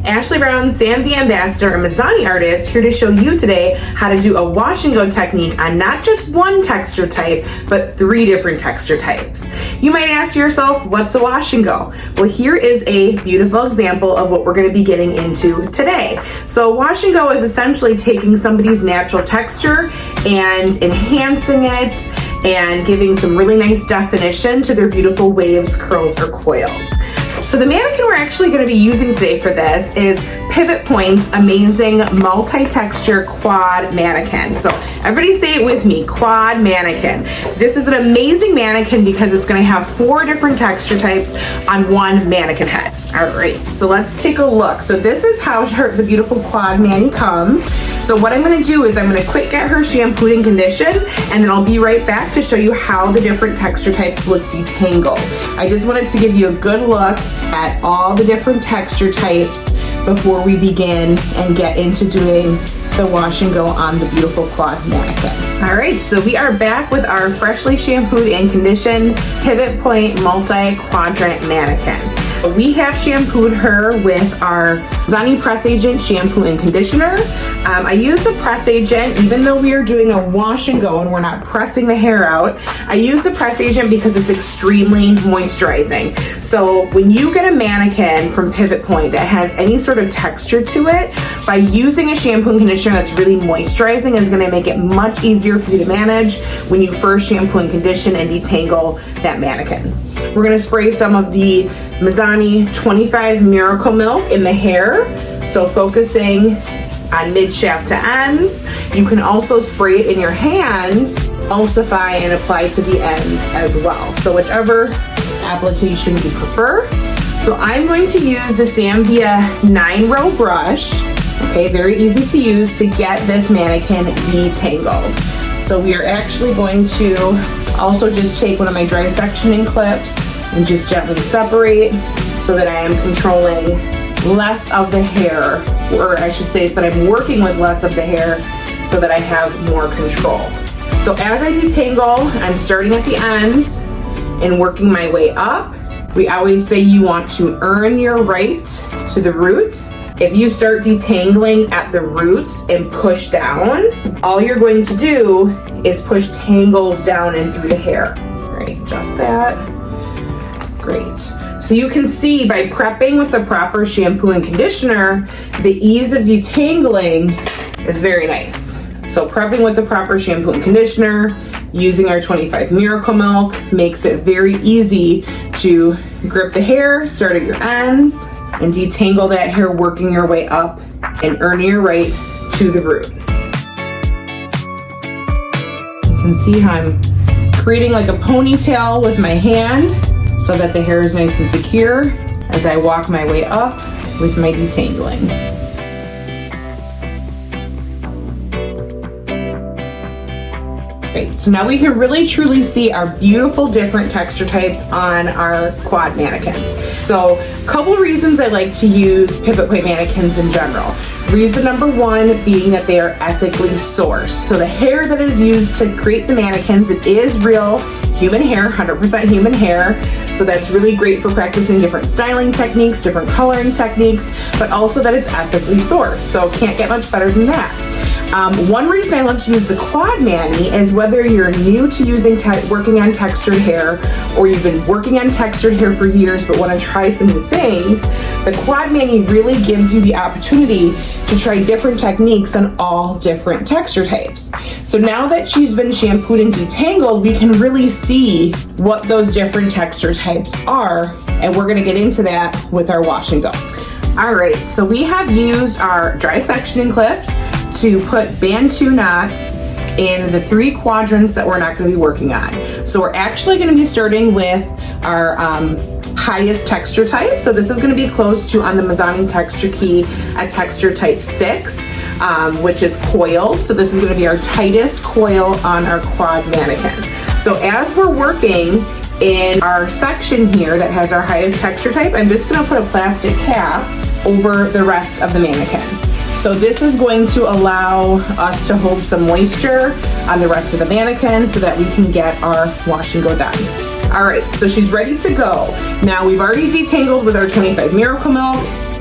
Ashley Brown, Sam the Ambassador, and Mizani artist, here to show you today how to do a wash and go technique on not just one texture type, but 3 different texture types. You might ask yourself, what's a wash and go? Well, here is a beautiful example of what we're going to be getting into today. So wash and go is essentially taking somebody's natural texture and enhancing it and giving some really nice definition to their beautiful waves, curls, or coils. So the mannequin we're actually going to be using today for this is Pivot Point's amazing multi-texture quad mannequin. So everybody say it with me, quad mannequin. This is an amazing mannequin because it's going to have 4 different texture types on one mannequin head. All right, so let's take a look. So this is how the beautiful quad mani comes. So what I'm going to do is I'm going to quick get her shampooed and conditioned, and then I'll be right back to show you how the different texture types look detangled. I just wanted to give you a good look at all the different texture types before we begin and get into doing the wash and go on the beautiful quad mannequin. All right, so we are back with our freshly shampooed and conditioned Pivot Point multi-quadrant mannequin. We have shampooed her with our Mizani Press Agent shampoo and conditioner. I use the Press Agent, even though we are doing a wash and go and we're not pressing the hair out. I use the Press Agent because it's extremely moisturizing. So when you get a mannequin from Pivot Point that has any sort of texture to it, by using a shampoo and conditioner that's really moisturizing is going to make it much easier for you to manage when you first shampoo and condition and detangle that mannequin. We're going to spray some of the Mizani 25 Miracle Milk in the hair, so focusing on mid-shaft to ends. You can also spray it in your hand, emulsify and apply to the ends as well. So whichever application you prefer. So I'm going to use the Samvia 9-row brush, okay, very easy to use to get this mannequin detangled. So we are actually going to also just take one of my dry sectioning clips and just gently separate so that I am controlling less of the hair, or I should say so that I'm working with less of the hair so that I have more control. So as I detangle, I'm starting at the ends and working my way up. We always say you want to earn your right to the roots. If you start detangling at the roots and push down, all you're going to do is push tangles down and through the hair. All right, just that. Great. So you can see by prepping with the proper shampoo and conditioner, the ease of detangling is very nice. So prepping with the proper shampoo and conditioner, using our 25 Miracle Milk makes it very easy to grip the hair, start at your ends, and detangle that hair, working your way up and earning your right to the root. You can see how I'm creating like a ponytail with my hand so that the hair is nice and secure as I walk my way up with my detangling. Great, so now we can really truly see our beautiful different texture types on our quad mannequin. So a couple reasons I like to use Pivot Point mannequins in general. Reason number 1 being that they are ethically sourced. So the hair that is used to create the mannequins, it is real human hair, 100% human hair. So that's really great for practicing different styling techniques, different coloring techniques, but also that it's ethically sourced. So can't get much better than that. One reason I love to use the quad mani is whether you're new to working on textured hair, or you've been working on textured hair for years but want to try some new things. The quad mani really gives you the opportunity to try different techniques on all different texture types. So now that she's been shampooed and detangled, we can really see what those different texture types are, and we're going to get into that with our wash and go. All right, so we have used our dry sectioning clips to put band 2 knots in the 3 quadrants that we're not going to be working on. So we're actually going to be starting with our highest texture type. So this is going to be close to, on the Mizani texture key, a texture type 6, which is coiled. So this is going to be our tightest coil on our quad mannequin. So as we're working in our section here that has our highest texture type, I'm just going to put a plastic cap over the rest of the mannequin. So this is going to allow us to hold some moisture on the rest of the mannequin so that we can get our wash and go done. All right, so she's ready to go. Now we've already detangled with our 25 Miracle Milk.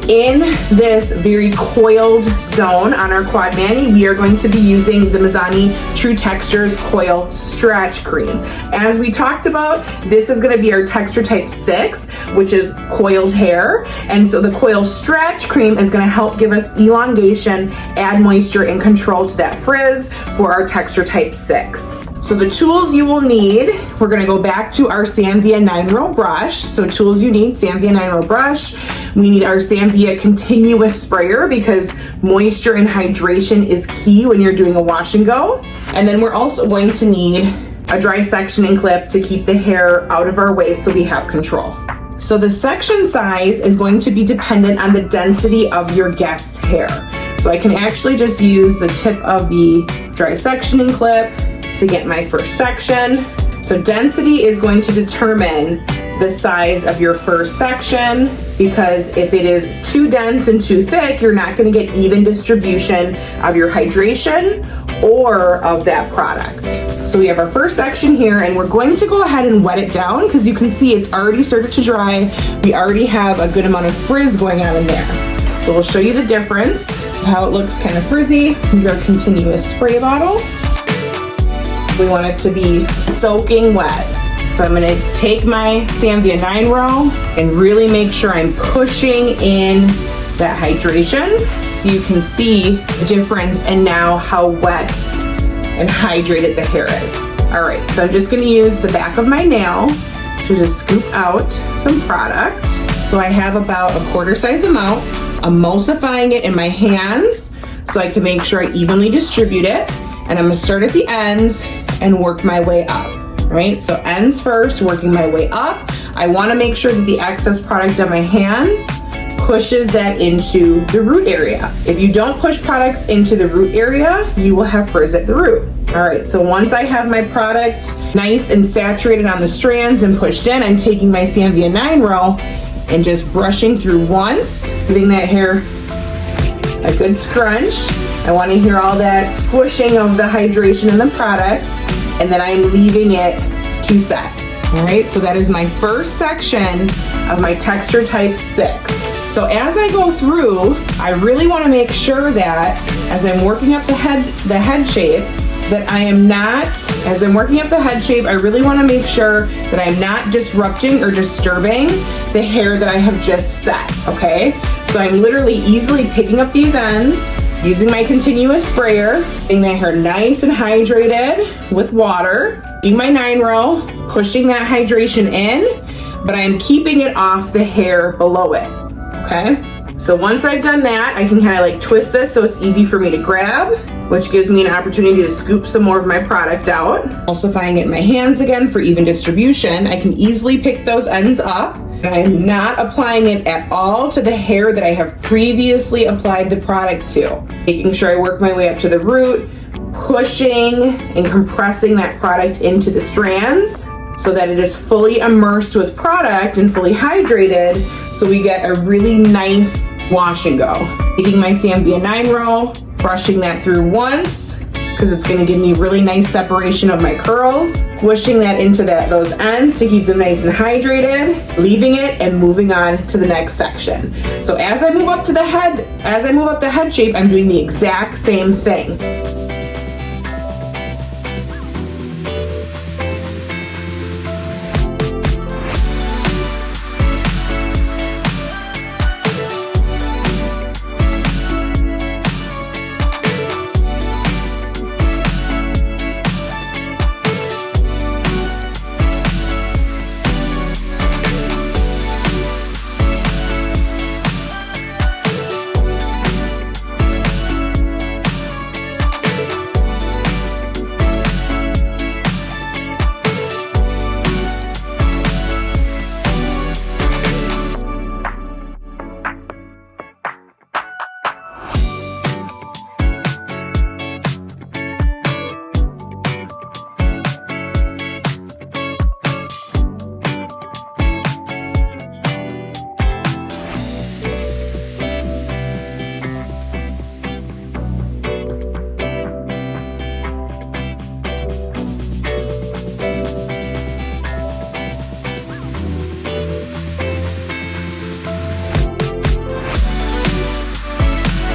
In this very coiled zone on our quad mani, we are going to be using the Mizani True Textures Coil Stretch Cream. As we talked about, this is going to be our texture type 6, which is coiled hair. And so the Coil Stretch Cream is going to help give us elongation, add moisture, and control to that frizz for our texture type 6. So the tools you will need, we're gonna go back to our Sanvia 9-row brush. So tools you need, Sanvia 9-row brush. We need our Sanvia continuous sprayer because moisture and hydration is key when you're doing a wash and go. And then we're also going to need a dry sectioning clip to keep the hair out of our way so we have control. So the section size is going to be dependent on the density of your guest's hair. So I can actually just use the tip of the dry sectioning clip to get my first section. So density is going to determine the size of your first section, because if it is too dense and too thick, you're not going to get even distribution of your hydration or of that product. So we have our first section here, and we're going to go ahead and wet it down because you can see it's already started to dry. We already have a good amount of frizz going on in there. So we'll show you the difference, how it looks kind of frizzy. These are continuous spray bottle. We want it to be soaking wet. So I'm gonna take my Sanvia 9-row and really make sure I'm pushing in that hydration so you can see the difference and now how wet and hydrated the hair is. All right, so I'm just gonna use the back of my nail to just scoop out some product. So I have about a quarter size amount. Emulsifying it in my hands so I can make sure I evenly distribute it. And I'm gonna start at the ends and work my way up, right? So ends first, working my way up. I wanna make sure that the excess product on my hands pushes that into the root area. If you don't push products into the root area, you will have frizz at the root. All right, so once I have my product nice and saturated on the strands and pushed in, I'm taking my Sanvia 9-row and just brushing through once, giving that hair a good scrunch. I want to hear all that squishing of the hydration in the product, and then I'm leaving it to set. All right, so that is my first section of my texture type 6. So as I go through, I really want to make sure that as I'm working up the head shape, that I am not, as I'm working up the head shape, I really want to make sure that I'm not disrupting or disturbing the hair that I have just set, okay? So I'm literally easily picking up these ends, using my continuous sprayer, getting that hair nice and hydrated with water, doing my 9-row, pushing that hydration in, but I'm keeping it off the hair below it, okay? So once I've done that, I can kind of like twist this so it's easy for me to grab, which gives me an opportunity to scoop some more of my product out. Emulsifying it in my hands again for even distribution. I can easily pick those ends up. I am not applying it at all to the hair that I have previously applied the product to. Making sure I work my way up to the root, pushing and compressing that product into the strands so that it is fully immersed with product and fully hydrated, so we get a really nice wash and go. Taking my Sanvia 9-row, brushing that through once, because it's gonna give me really nice separation of my curls, squishing that into those ends to keep them nice and hydrated, leaving it and moving on to the next section. So as I move up to the head, as I move up the head shape, I'm doing the exact same thing.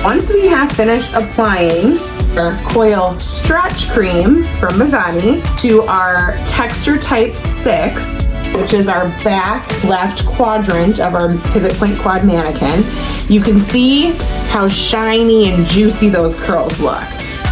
Once we have finished applying our coil stretch cream from Mizani to our texture type 6, which is our back left quadrant of our pivot point quad mannequin, you can see how shiny and juicy those curls look,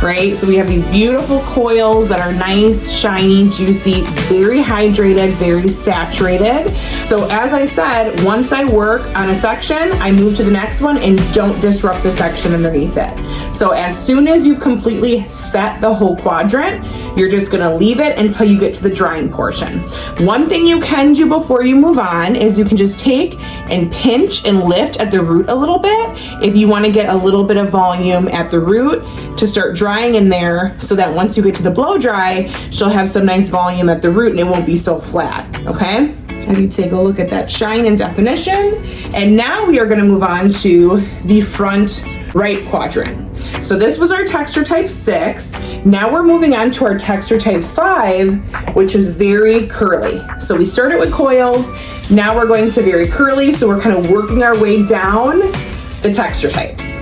right? So we have these beautiful coils that are nice, shiny, juicy, very hydrated, very saturated. So as I said, once I work on a section, I move to the next one and don't disrupt the section underneath it. So as soon as you've completely set the whole quadrant, you're just gonna leave it until you get to the drying portion. One thing you can do before you move on is you can just take and pinch and lift at the root a little bit if you wanna get a little bit of volume at the root to start drying in there, so that once you get to the blow dry, she'll have some nice volume at the root and it won't be so flat, okay? Have you take a look at that shine and definition. And now we are gonna move on to the front right quadrant. So this was our texture type 6. Now we're moving on to our texture type 5, which is very curly. So we started with coils, now we're going to very curly, so we're kind of working our way down the texture types.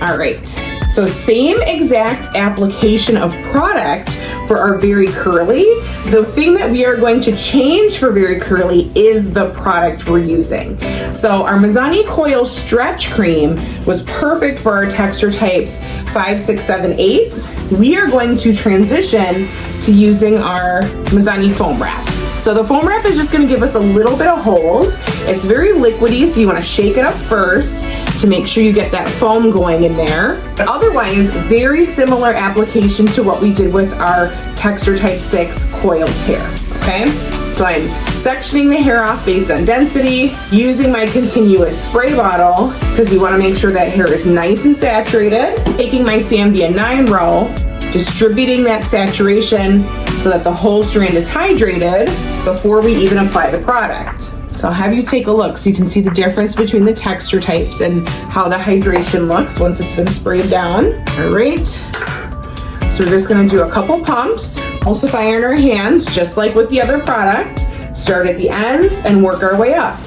All right, so same exact application of product for our very curly. The thing that we are going to change for very curly is the product we're using. So our Mizani coil stretch cream was perfect for our texture types 5, 6, 7, 8. We are going to transition to using our Mizani foam wrap. So the foam wrap is just gonna give us a little bit of hold. It's very liquidy, so you wanna shake it up first to make sure you get that foam going in there. But otherwise, very similar application to what we did with our texture type 6 coiled hair, okay? So I'm sectioning the hair off based on density, using my continuous spray bottle, because we wanna make sure that hair is nice and saturated, taking my Sambia 9 row, distributing that saturation so that the whole strand is hydrated before we even apply the product. So I'll have you take a look so you can see the difference between the texture types and how the hydration looks once it's been sprayed down. All right, so we're just gonna do a couple pumps, emulsify in our hands, just like with the other product. Start at the ends and work our way up.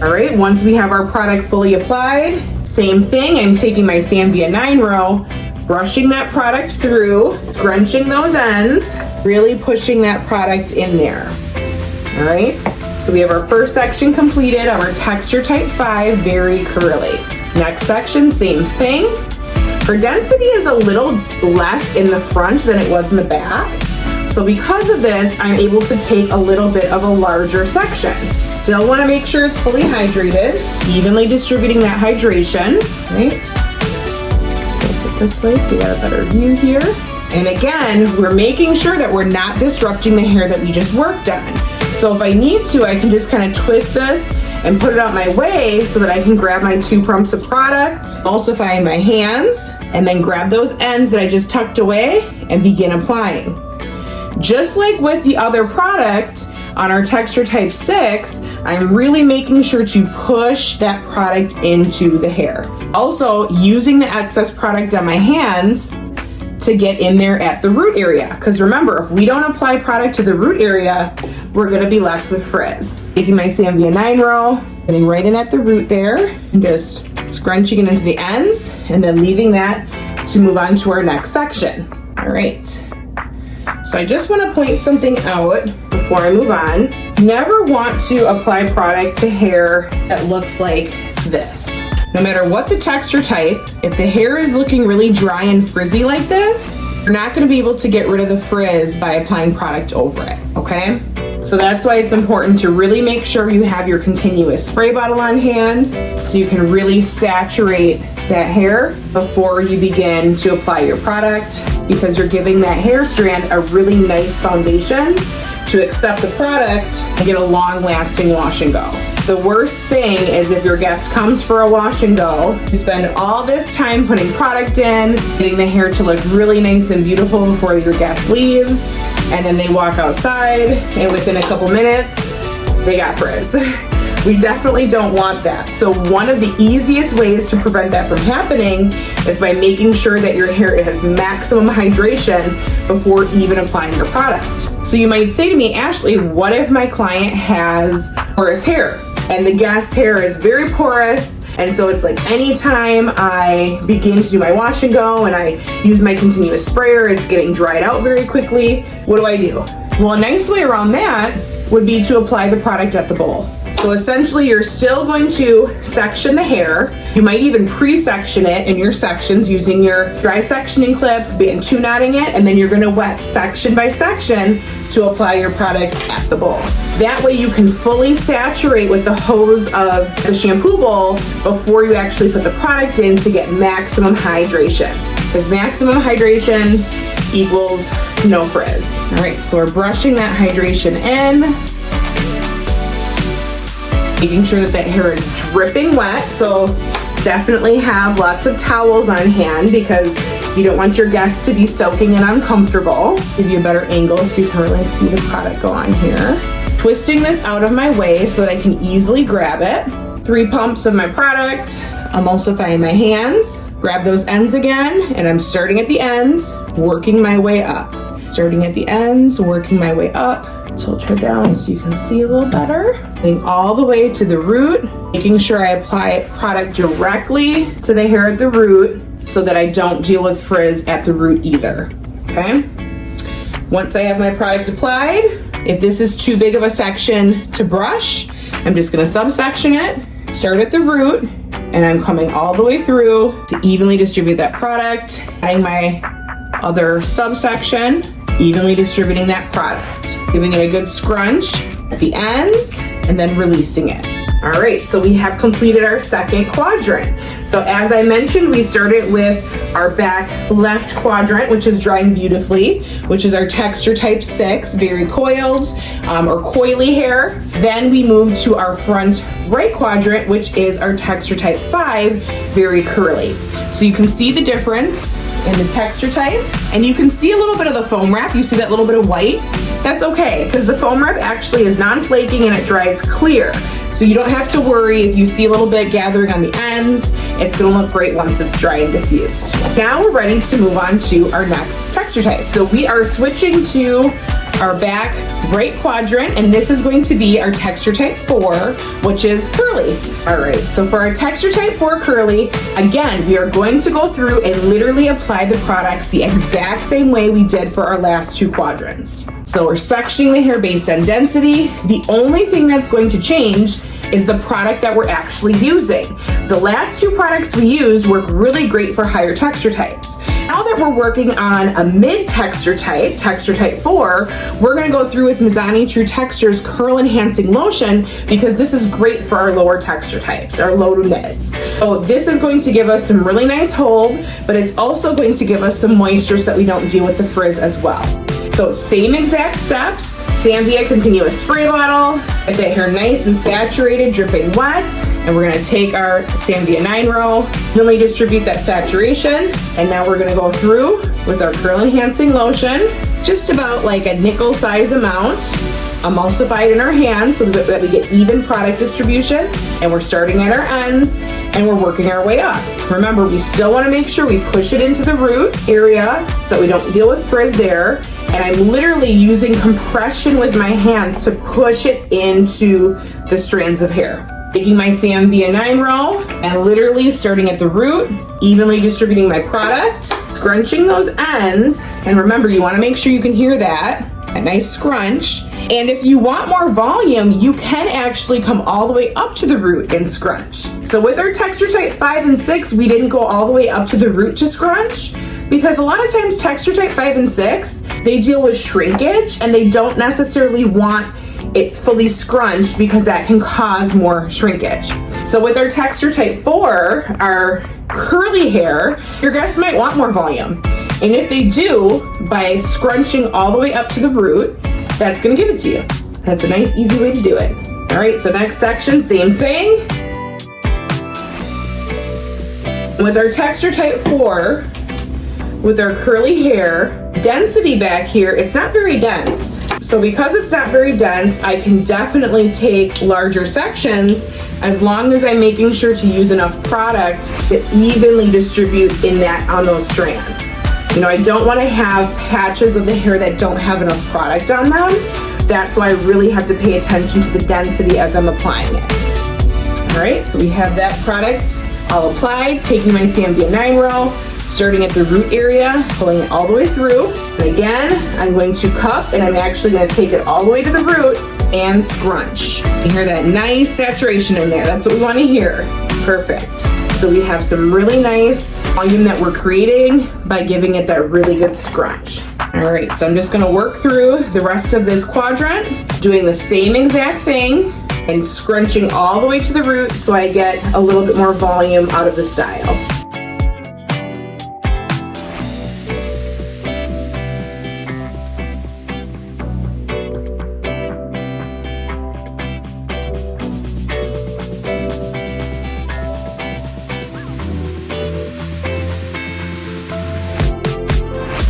All right, once we have our product fully applied, same thing, I'm taking my Sambia 9 row, brushing that product through, scrunching those ends, really pushing that product in there. All right, so we have our first section completed of our texture type 5, very curly. Next section, same thing. Her density is a little less in the front than it was in the back. So because of this, I'm able to take a little bit of a larger section. Still wanna make sure it's fully hydrated, evenly distributing that hydration, right? This way so we got a better view here. And again, we're making sure that we're not disrupting the hair that we just worked on. So if I need to, I can just kind of twist this and put it out my way so that I can grab my 2 pumps of product, emulsify in my hands, and then grab those ends that I just tucked away and begin applying. Just like with the other product, on our texture type 6, I'm really making sure to push that product into the hair. Also, using the excess product on my hands to get in there at the root area. Because remember, if we don't apply product to the root area, we're gonna be left with frizz. Taking my Sambia 9 row, getting right in at the root there, and just scrunching it into the ends, and then leaving that to move on to our next section. All right. So I just want to point something out before I move on. Never want to apply product to hair that looks like this. No matter what the texture type, if the hair is looking really dry and frizzy like this, you're not going to be able to get rid of the frizz by applying product over it, okay? So that's why it's important to really make sure you have your continuous spray bottle on hand so you can really saturate that hair before you begin to apply your product, because you're giving that hair strand a really nice foundation to accept the product and get a long-lasting wash and go. The worst thing is if your guest comes for a wash and go, you spend all this time putting product in, getting the hair to look really nice and beautiful before your guest leaves, and then they walk outside and within a couple minutes, they got frizz. We definitely don't want that. So one of the easiest ways to prevent that from happening is by making sure that your hair has maximum hydration before even applying your product. So you might say to me, Ashley, what if my client has porous hair? And the guest hair is very porous, and so it's like anytime I begin to do my wash and go and I use my continuous sprayer, it's getting dried out very quickly. What do? Well, a nice way around that would be to apply the product at the bowl. So essentially you're still going to section the hair. You might even pre-section it in your sections using your dry sectioning clips, and two knotting it, and then you're gonna wet section by section to apply your product at the bowl. That way you can fully saturate with the hose of the shampoo bowl before you actually put the product in to get maximum hydration. Because maximum hydration equals no frizz. All right, so we're brushing that hydration in. Making sure that hair is dripping wet, so definitely have lots of towels on hand because you don't want your guests to be soaking and uncomfortable. Give you a better angle so you can really see the product go on here. Twisting this out of my way so that I can easily grab it. 3 pumps of my product, emulsifying my hands. Grab those ends again, and I'm starting at the ends, working my way up. Starting at the ends, working my way up. Tilt her down so you can see a little better. Getting all the way to the root, making sure I apply product directly to the hair at the root so that I don't deal with frizz at the root either, okay? Once I have my product applied, if this is too big of a section to brush, I'm just gonna subsection it, start at the root, and I'm coming all the way through to evenly distribute that product, adding my other subsection, evenly distributing that product, giving it a good scrunch at the ends, and then releasing it. All right, so we have completed our second quadrant. So as I mentioned, we started with our back left quadrant, which is drying beautifully, which is our texture type 6, very coiled or coily hair. Then we moved to our front right quadrant, which is our texture type 5, very curly. So you can see the difference in the texture type, and you can see a little bit of the foam wrap. You see that little bit of white? That's okay, because the foam wrap actually is non-flaking and it dries clear. So you don't have to worry if you see a little bit gathering on the ends. It's gonna look great once it's dry and diffused. Now we're ready to move on to our next texture type. So we are switching to our back right quadrant, and this is going to be our texture type 4, which is curly. All right, so for our texture type 4 curly, again, we are going to go through and literally apply the products the exact same way we did for our last 2 quadrants. So we're sectioning the hair based on density. The only thing that's going to change is the product that we're actually using. The last 2 products we used work really great for higher texture types. Now that we're working on a mid texture type 4, we're gonna go through with Mizani True Textures Curl Enhancing Lotion because this is great for our lower texture types, our low to mids. So this is going to give us some really nice hold, but it's also going to give us some moisture so that we don't deal with the frizz as well. So same exact steps, Sanvia continuous spray bottle, get that hair nice and saturated, dripping wet, and we're gonna take our Sanvia 9 row, evenly distribute that saturation, and now we're gonna go through with our curl enhancing lotion, just about like a nickel size amount, emulsify it in our hands so that we get even product distribution, and we're starting at our ends, and we're working our way up. Remember, we still wanna make sure we push it into the root area so that we don't deal with frizz there. And I'm literally using compression with my hands to push it into the strands of hair. Taking my Sanvia 9 row and literally starting at the root, evenly distributing my product, scrunching those ends. And remember, you wanna make sure you can hear that, a nice scrunch. And if you want more volume, you can actually come all the way up to the root and scrunch. So with our texture type 5 and 6, we didn't go all the way up to the root to scrunch, because a lot of times texture type 5 and 6, they deal with shrinkage and they don't necessarily want it fully scrunched because that can cause more shrinkage. So with our texture type 4, our curly hair, your guests might want more volume. And if they do, by scrunching all the way up to the root, that's gonna give it to you. That's a nice, easy way to do it. All right, so next section, same thing. With our texture type 4, with our curly hair, density back here, it's not very dense. So because it's not very dense, I can definitely take larger sections as long as I'm making sure to use enough product to evenly distribute in that on those strands. You know, I don't want to have patches of the hair that don't have enough product on them. That's why I really have to pay attention to the density as I'm applying it. right, so we have that product all applied, taking my Zambia 9 row, starting at the root area, pulling it all the way through. And again, I'm going to cup, and I'm actually going to take it all the way to the root and scrunch. You hear that nice saturation in there. That's what we want to hear. Perfect. So we have some really nice volume that we're creating by giving it that really good scrunch. All right, so I'm just going to work through the rest of this quadrant, doing the same exact thing and scrunching all the way to the root so I get a little bit more volume out of the style.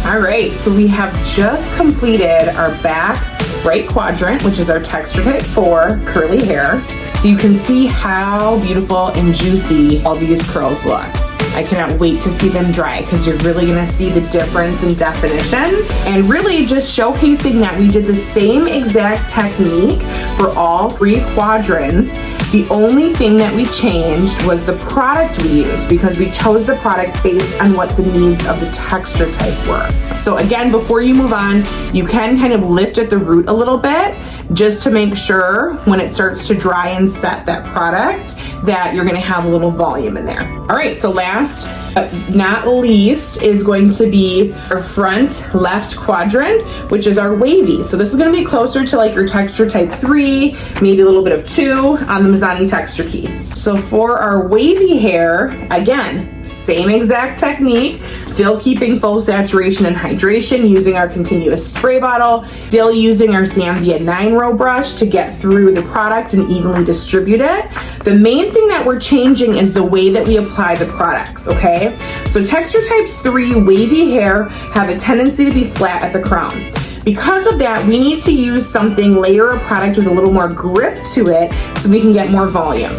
All right, so we have just completed our back right quadrant, which is our texture type 4 curly hair. So you can see how beautiful and juicy all these curls look. I cannot wait to see them dry because you're really gonna see the difference in definition, and really just showcasing that we did the same exact technique for all 3 quadrants. The only thing that we changed was the product we used, because we chose the product based on what the needs of the texture type were. So again, before you move on, you can kind of lift at the root a little bit just to make sure when it starts to dry and set that product that you're gonna have a little volume in there. All right, so last but not least is going to be our front left quadrant, which is our wavy. So this is gonna be closer to like your texture type 3, maybe a little bit of 2 on the Mizani texture key. So for our wavy hair, again, same exact technique, still keeping full saturation and hydration using our continuous spray bottle, still using our Zambia 9 row brush to get through the product and evenly distribute it. The main thing that we're changing is the way that we apply the products, okay? So texture types 3 wavy hair have a tendency to be flat at the crown. Because of that, we need to use something, layer a product with a little more grip to it so we can get more volume.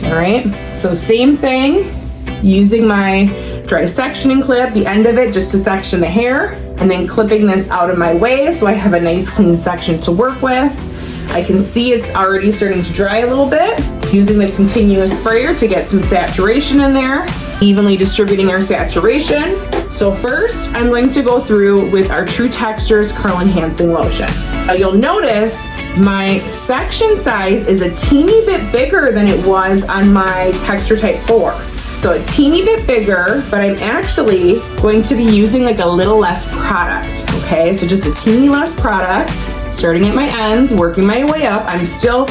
All right, so same thing, using my dry sectioning clip, the end of it just to section the hair, and then clipping this out of my way so I have a nice clean section to work with. I can see it's already starting to dry a little bit, using the continuous sprayer to get some saturation in there, evenly distributing our saturation. So first, I'm going to go through with our True Textures Curl Enhancing Lotion. Now you'll notice my section size is a teeny bit bigger than it was on my texture type 4. So a teeny bit bigger, but I'm actually going to be using like a little less product, okay? So just a teeny less product, starting at my ends, working my way up. I'm still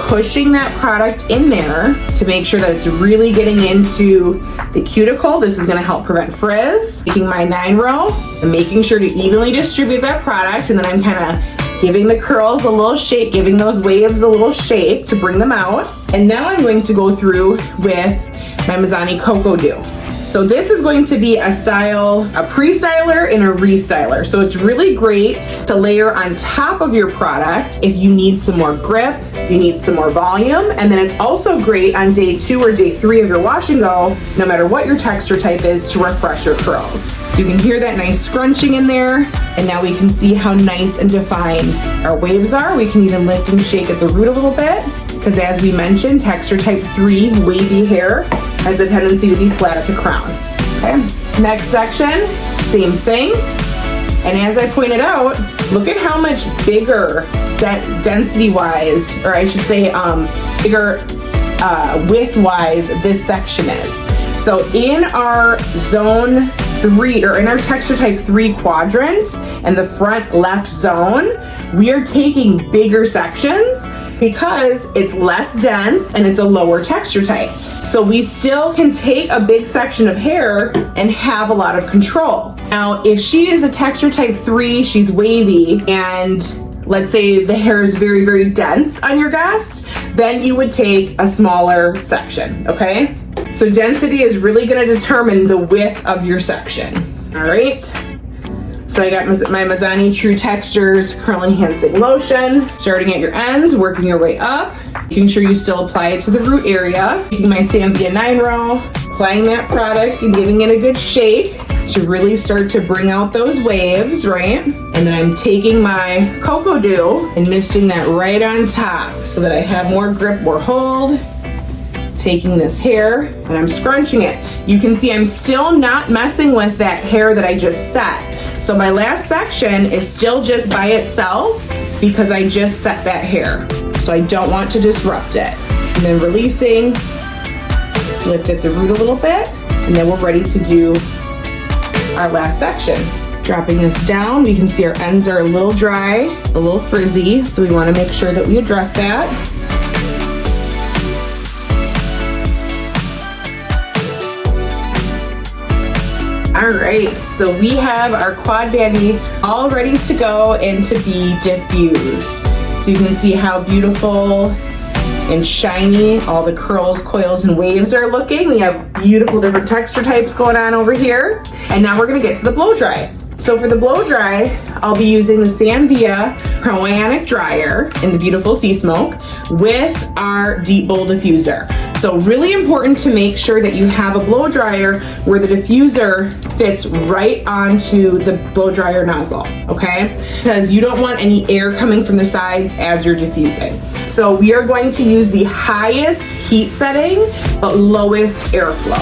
pushing that product in there to make sure that it's really getting into the cuticle. This is gonna help prevent frizz. Taking my 9 row and making sure to evenly distribute that product, and then I'm kinda giving the curls a little shake, giving those waves a little shake to bring them out. And now I'm going to go through with my Mizani Cocoa Dew. So this is going to be a style, a pre-styler and a restyler. So it's really great to layer on top of your product if you need some more grip, you need some more volume, and then it's also great on day 2 or day 3 of your wash and go, no matter what your texture type is, to refresh your curls. So you can hear that nice scrunching in there, and now we can see how nice and defined our waves are. We can even lift and shake at the root a little bit, because as we mentioned, texture type 3 wavy hair has a tendency to be flat at the crown. Okay, next section, same thing. And as I pointed out, look at how much bigger density-wise, or I should say bigger width-wise this section is. So in our zone 3, or in our texture type 3 quadrant and the front left zone, we are taking bigger sections because it's less dense and it's a lower texture type. So we still can take a big section of hair and have a lot of control. Now, if she is a texture type 3, she's wavy, and let's say the hair is very, very dense on your guest, then you would take a smaller section, okay? So density is really gonna determine the width of your section, all right? So I got my Mizani True Textures Curl Enhancing Lotion, starting at your ends, working your way up, making sure you still apply it to the root area, taking my Zambia 9 row, applying that product and giving it a good shake to really start to bring out those waves, right? And then I'm taking my Cocoa Dew and misting that right on top so that I have more grip, more hold taking this hair and I'm scrunching it. You can see I'm still not messing with that hair that I just set. So my last section is still just by itself because I just set that hair. So I don't want to disrupt it. And then releasing, lift at the root a little bit, and then we're ready to do our last section. Dropping this down, we can see our ends are a little dry, a little frizzy, so we want to make sure that we address that. All right, so we have our quad bandi all ready to go and to be diffused. So you can see how beautiful and shiny all the curls, coils, and waves are looking. We have beautiful different texture types going on over here. And now we're gonna get to the blow dry. So for the blow dry, I'll be using the Sambia Cryonic Dryer in the beautiful Sea Smoke with our Deep Bowl Diffuser. So really important to make sure that you have a blow dryer where the diffuser fits right onto the blow dryer nozzle, okay? Because you don't want any air coming from the sides as you're diffusing. So we are going to use the highest heat setting, but lowest airflow.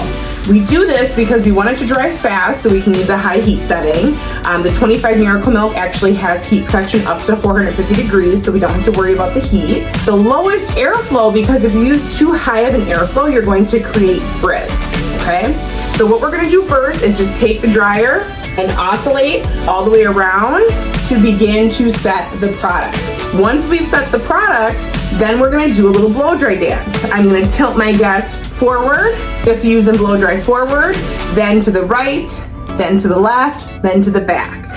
We do this because we want it to dry fast, so we can use a high heat setting. The 25 Miracle Milk actually has heat protection up to 450 degrees, so we don't have to worry about the heat. The lowest airflow, because if you use too high of an airflow, you're going to create frizz, okay? So what we're gonna do first is just take the dryer and oscillate all the way around to begin to set the product. Once we've set the product, then we're gonna do a little blow dry dance. I'm gonna tilt my guest forward, diffuse and blow dry forward, then to the right, then to the left, then to the back.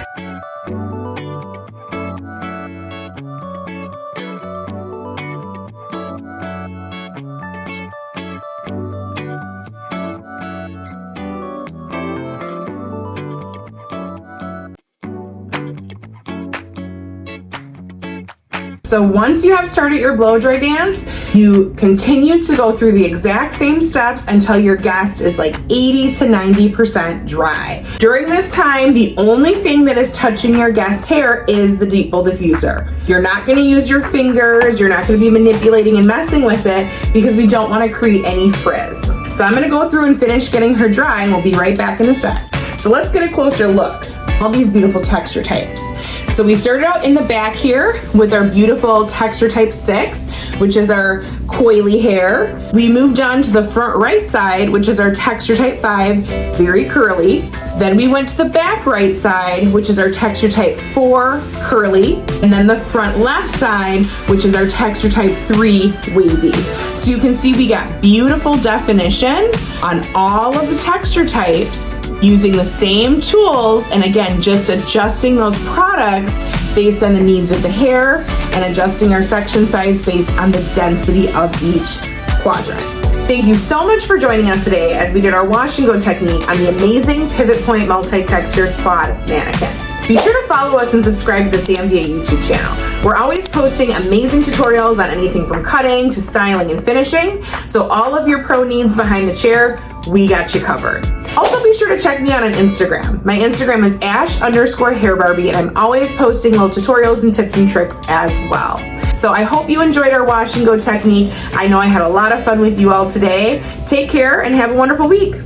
So once you have started your blow dry dance, you continue to go through the exact same steps until your guest is like 80 to 90% dry. During this time, the only thing that is touching your guest's hair is the Deep Bowl Diffuser. You're not gonna use your fingers, you're not gonna be manipulating and messing with it because we don't wanna create any frizz. So I'm gonna go through and finish getting her dry and we'll be right back in a sec. So let's get a closer look. All these beautiful texture types. So we started out in the back here with our beautiful texture type 6, which is our coily hair. We moved on to the front right side, which is our texture type 5, very curly. Then we went to the back right side, which is our texture type 4, curly. And then the front left side, which is our texture type 3, wavy. So you can see we got beautiful definition on all of the texture types using the same tools, and again, just adjusting those products based on the needs of the hair and adjusting our section size based on the density of each quadrant. Thank you so much for joining us today as we did our wash and go technique on the amazing pivot point multi-textured quad mannequin. Be sure to follow us and subscribe to the Sambia YouTube channel. We're always posting amazing tutorials on anything from cutting to styling and finishing, so all of your pro needs behind the chair, we got you covered. Also be sure to check me out on Instagram. My Instagram is ash_hairbarbie, and I'm always posting little tutorials and tips and tricks as well. So I hope you enjoyed our wash and go technique. I know I had a lot of fun with you all today. Take care and have a wonderful week.